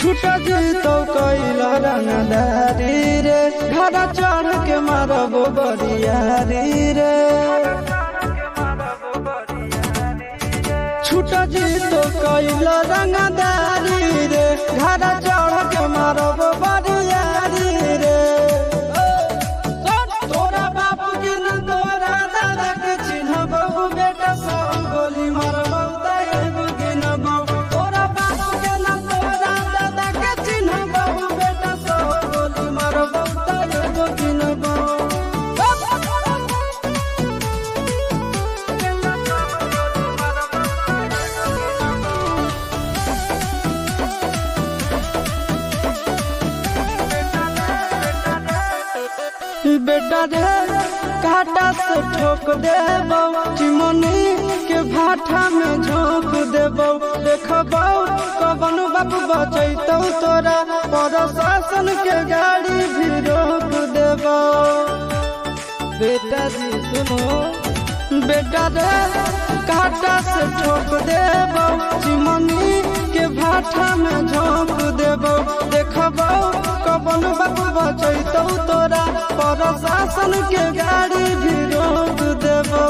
छूट जीतो कैला रंगदारी रे घर चढ़ के मारबो बरियारी रे छूट जीतो कैला रंगदारी रे घर चढ़ के मारबो बरियारी रे तोरा बाप के न तोरा दादा के चिन्हबो बेटा सब गोली मारबो तैगो गिनबो तोरा बाप के न तोरा दादा के चिन्हबो बेटा सब गोली मारबो तैगो गिनबो बेटा रे काटा से ठोक देबो चिमनी के भाठा में झोंक देबो देखबो कवन बाप बचैतौ तोरा प्रशासन के गाड़ी भी रोक देबो बेटा जी सुनो बेटा रे काटा से ठोक देबो चिमनी के भाठा में झोंक देबो देखबो कवन बाप बचैतौ तोरा प्रशासन के गाड़ी भी रोक देबो